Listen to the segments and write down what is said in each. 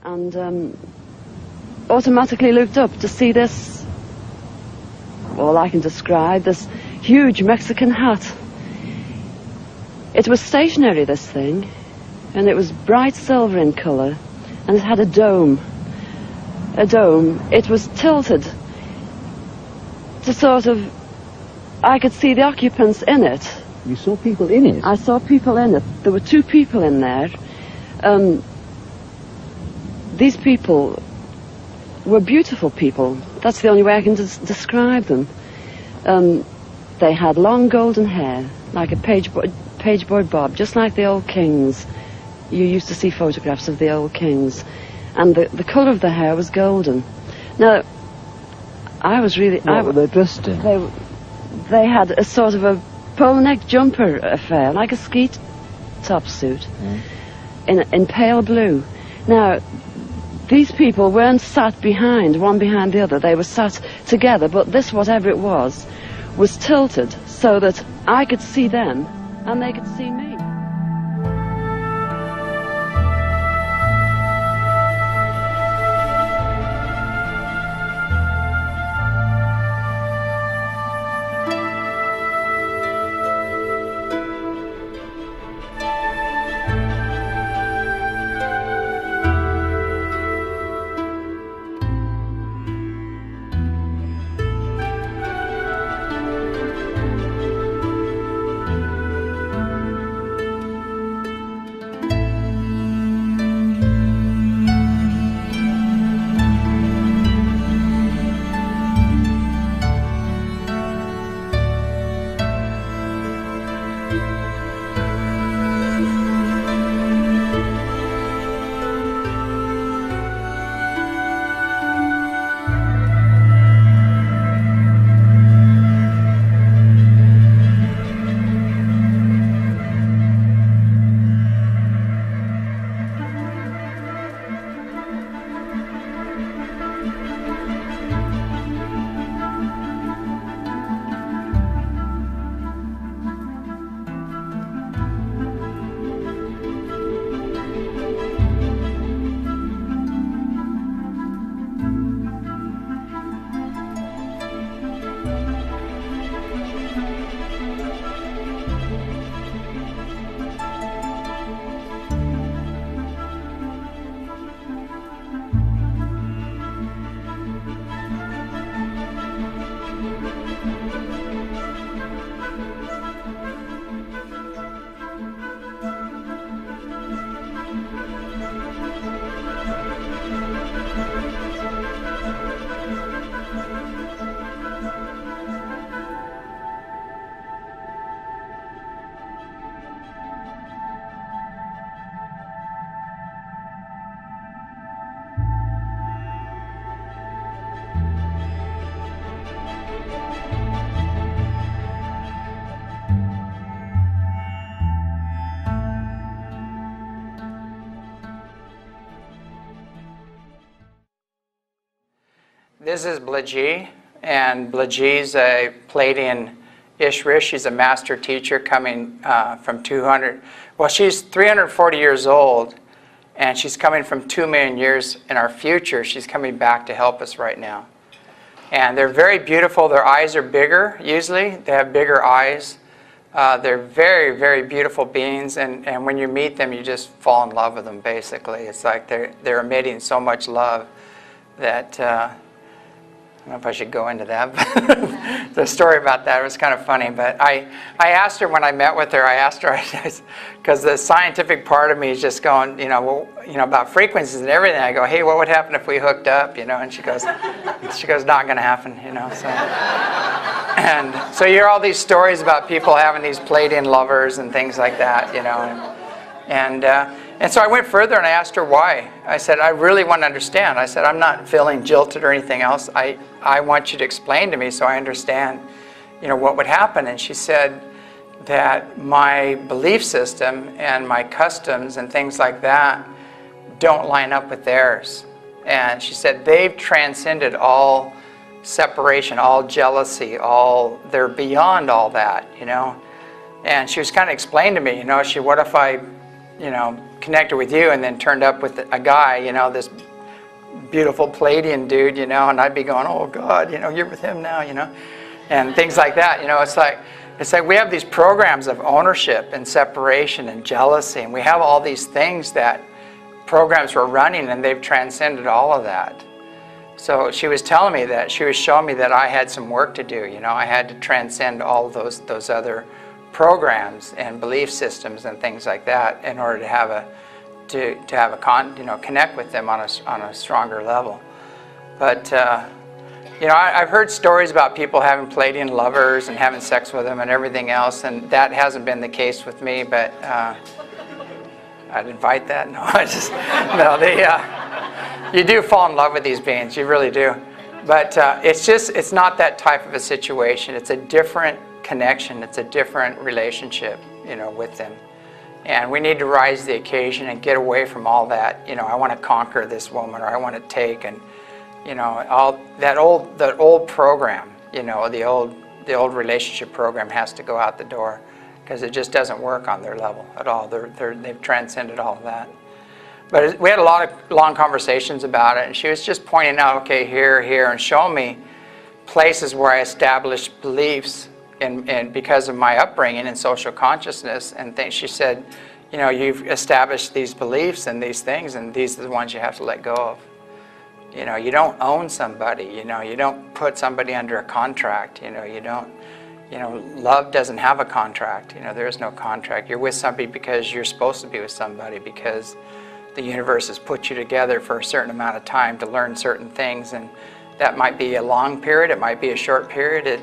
and automatically looked up to see this, all I can describe, this huge Mexican hat. It was stationary, this thing, and it was bright silver in colour, and it had a dome. It was tilted to sort of, I could see the occupants in it. You saw people in it? I saw people in it. There were 2 people in there. These people were beautiful people. That's the only way I can describe them. They had long golden hair, like a page boy bob, just like the old kings. You used to see photographs of the old kings. And the colour of their hair was golden. Now, I was really... What were they dressed in? They had a sort of a polo neck jumper affair, like a ski top suit, in pale blue. Now, these people weren't sat one behind the other. They were sat together, but this, whatever it was tilted so that I could see them and they could see me. This is Blajee, and Blajee's a Palladian Ishrish. She's a master teacher coming from 200. Well, she's 340 years old, and she's coming from 2 million years in our future. She's coming back to help us right now. And they're very beautiful. Their eyes are bigger, usually. They have bigger eyes. They're very, very beautiful beings, and when you meet them, you just fall in love with them, basically. It's like they're emitting so much love that... I don't know if I should go into that, but the story about that was kind of funny. But I asked her when I met with her, because the scientific part of me is just going, about frequencies and everything. I go, hey, what would happen if we hooked up, And she goes, not going to happen, So. And so you hear all these stories about people having these Palladian lovers and things like that, And so I went further and I asked her why. I said, I really want to understand. I said, I'm not feeling jilted or anything else. I want you to explain to me so I understand, what would happen. And she said that my belief system and my customs and things like that don't line up with theirs. And she said they've transcended all separation, all jealousy, they're beyond all that, And she was kind of explaining to me, what if I you know, connected with you and then turned up with a guy, you know, this beautiful Palladian dude, you know, and I'd be going, oh God, you know, you're with him now, you know, and things like that. You know, it's like we have these programs of ownership and separation and jealousy, and we have all these things that programs were running, and they've transcended all of that. So she was telling me that, she was showing me that I had some work to do. You know, I had to transcend all of those other programs and belief systems and things like that in order to have connect with them on a stronger level. But you know, I've heard stories about people having Palladian lovers and having sex with them and everything else, and that hasn't been the case with me. But I'd invite that. No, I just no. You do fall in love with these beings, you really do. But it's not that type of a situation. It's a different connection. It's a different relationship, you know, with them. And we need to rise to the occasion and get away from all that. You know, I want to conquer this woman, or I want to take, and you know, all that old program. You know, the old relationship program has to go out the door, because it just doesn't work on their level at all. They've transcended all of that. But we had a lot of long conversations about it, and she was just pointing out, okay, here, and showing me places where I established beliefs, and because of my upbringing in social consciousness and things. She said, you know, you've established these beliefs and these things, and these are the ones you have to let go of. You know, you don't own somebody. You know, you don't put somebody under a contract. You know, you don't. You know, love doesn't have a contract. You know, there is no contract. You're with somebody because you're supposed to be with somebody, because the universe has put you together for a certain amount of time to learn certain things, and that might be a long period, it might be a short period.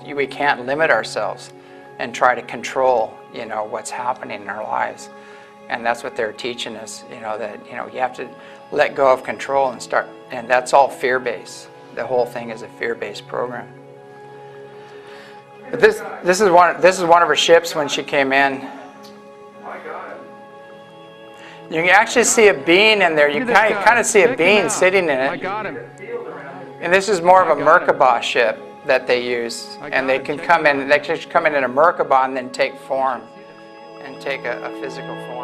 We can't limit ourselves and try to control, you know, what's happening in our lives. And that's what they're teaching us, you know, that, you know, you have to let go of control and start, and that's all fear-based. The whole thing is a fear-based program. But this is one of her ships when she came in. You can actually see a being in there. You kind of see a being sitting in it. And this is more of a Merkaba ship that they use, and they can come in. They can come in a Merkaba and then take form, and take a physical form.